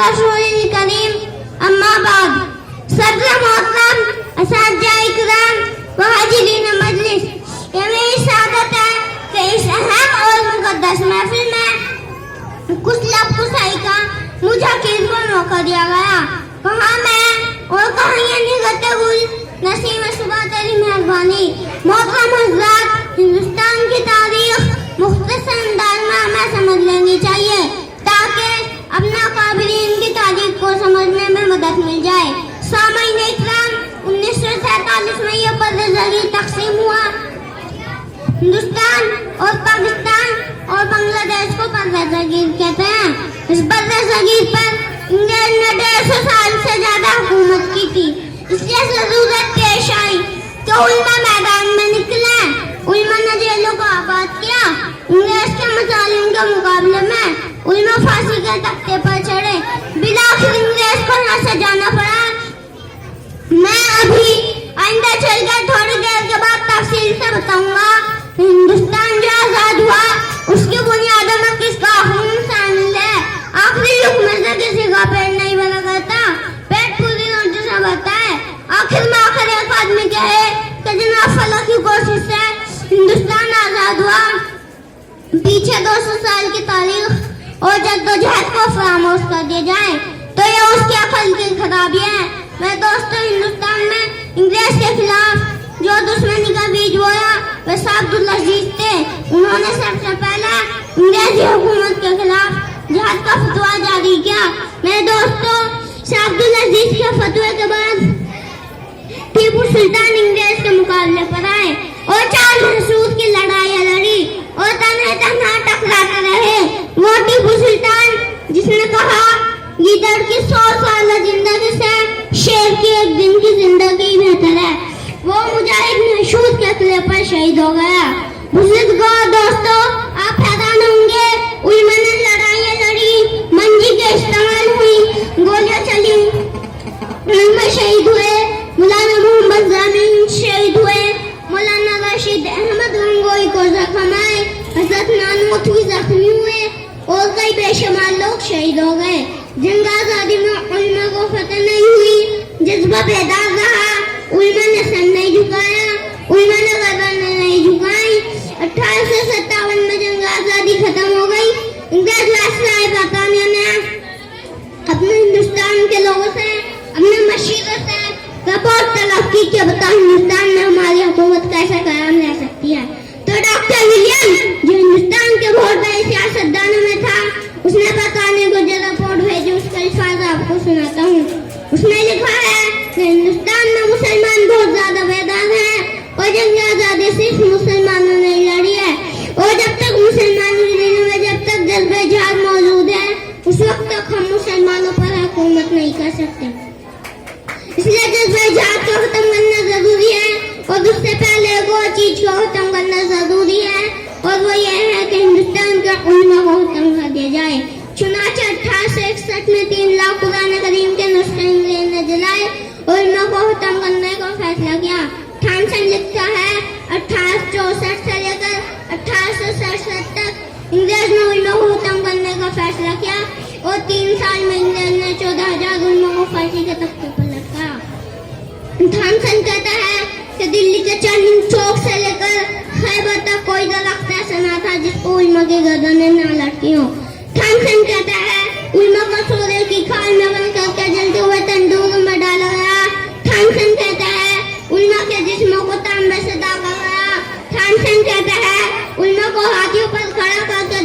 रसूलिल करीम अम्मा बाद सदर मोहतरम असातिज़ा इकराम व हाज़िरीन मजलिस, ये मेरी सादत है कि इस अहम और मुक़द्दस महफिल में कुछ लब कुसाई का मुझे अकीद को मौका दिया गया। कहाँ मैं और कहाँ ये निगहते गुल नसीम सुबह तेरी मेहरबानी। मोहतरम हज़रात, हिंदुस्तान की तारीख मुख्तसर अंदाज में हमें समझ लेनी चाहिए ताकि अपना काबिलीन की तारीख को समझने में मदद मिल जाए। सामईन इकराम, 1947 में यह बर्र-ए-ज़गीर तक़सीम हुआ। हिंदुस्तान और पाकिस्तान और बांग्लादेश को बर्र-ए-ज़गीर कहते हैं। इस बर्र-ए-ज़गीर पर इंग्लैंड ने 150 साल से ज्यादा हुकूमत की थी, इसलिए जरूरत पेश आई तो उल्मा मैदान में निकले। उल्मा ने जेलों को आबाद किया। इंग्लिश के मजालिम के मुकाबले में उल्मा फांसी के तख्ते पर चढ़े। बिलाखिर इंग्लिश को यहाँ से जाना पड़ा। मैं अभी आइंदा चलकर थोड़ी देर के बाद तफसील से बताऊंगा। हिंदुस्तान जो आजाद हुआ उसकी बुनियादों में किसका हुक्म शामिल है। आखिरी हुक्म से किसी का पेट नहीं भरा करता, पेट पूरी रोटी से भरता है। आखिर में आखिर एक आदमी कहे कि जनाब फला की कोशिश से हिंदुस्तान आजाद हुआ। पीछे 200 साल की तारीख और जद्दोजहद को फरामोश कर दिया जाए तो ये उसकी अकल की खराबी है। मैं दोस्तों, हिंदुस्तान में इंग्लिश के खिलाफ जो दुश्मनी का बीज बोया वे शाह अब्दुल अजीज थे। उन्होंने सबसे पहले अंग्रेजी हुकूमत के खिलाफ जिहाद का फतवा जारी किया। मेरे दोस्तों, शाह अब्दुल अजीज के फतवे के बाद टीपू सुल्तान इंग्लिश के मुकाबले पर आए और चार महसूद की लड़ाई लड़ी और तन्हा टकराते रहे। वो टीपू सुल्तान जिसने कहा गीदड़ की 100 साल जिंदगी से शेर की एक दिन की जिंदगी बेहतर है, वो मुजाहिद महशूद के किले पर शहीद हो गया। बुजुर्गों, दोस्तों, आप हैरान होंगे, उल्मा ने लड़ाइयाँ लड़ी, मंजी के इस्तेमाल हुई, गोलियां चली, उल्मा शहीद हुए, मौलाना मोहम्मद ज़मीन शहीद हुए, मौलाना रशीद अहमद गंगोई को जख्म आए, हज़रत नानूतवी जख्मी हुए और कई बेशुमार लोग शहीद हो गए। जंग आजादी में उल्मा को फतह नहीं हुई, जज्बा बेदार रहा, उल्मा ने सर नहीं झुकाया, उल्मा ने गर्दन नहीं झुकाई। 1857 में जंग आजादी खत्म हो गई। इंग्लिश लाए बरतानिया ने अपने हिंदुस्तान के लोगों से, अपने मशीरों से रिपोर्ट तलब की कि बता हिंदुस्तान में हमारी हुकूमत कैसे कायम रह सकती है। तो डॉक्टर विलियम, जो हिंदुस्तान के बहुत बड़े सियासतदानों में था, उसने बरतानिया को जो रिपोर्ट भेजी उसका अल्फाज आपको सुनाता हूँ। उसने लिखा है कि हिंदुस्तान में मुसलमान बहुत ज्यादा बेदान है और जंग आजादी सिर्फ मुसलमानों ने लड़ी है और जब तक मुसलमानों के दिलों में जब तक जज्बे जिहाद मौजूद है उस वक्त तक हम मुसलमानों पर हुकूमत नहीं कर सकते। इसलिए जज्बे जिहाद को खत्म करना जरूरी है और उससे पहले एक और चीज को खत्म करना जरूरी है और वो ये है कि हिंदुस्तान के उल्मा को खत्म कर दिया जाए। चुनाचे 1861 में 3 लाख कुरान करीम के नुस्खे इंग्लैंड ने जलाए और उल्मा को खत्म करने का फैसला किया। थॉमसन लिखता है 1864 से लेकर 1867 तक इंग्लैंड ने उल्मा को खत्म करने का फैसला किया और 3 साल में इंग्लैंड ने 14,000 उल्मा को फांसी के तख्ते पर लटकाया। थॉमसन कहता है कि दिल्ली के चांदनी चौक से लेकर खैबर तक कोई दरख्त ऐसा ना था जिसको उल्मा की गर्दनें ना लटकी हो। थॉमसन कहता है उल्मा को सोने की खाल में बंद करके जलते हुए तंदूर में डाला गया। थॉमसन कहता है उल्मा के जिस्म को तांबे से दागा गया। थॉमसन कहता है उल्मा को हाथियों पर खड़ा करके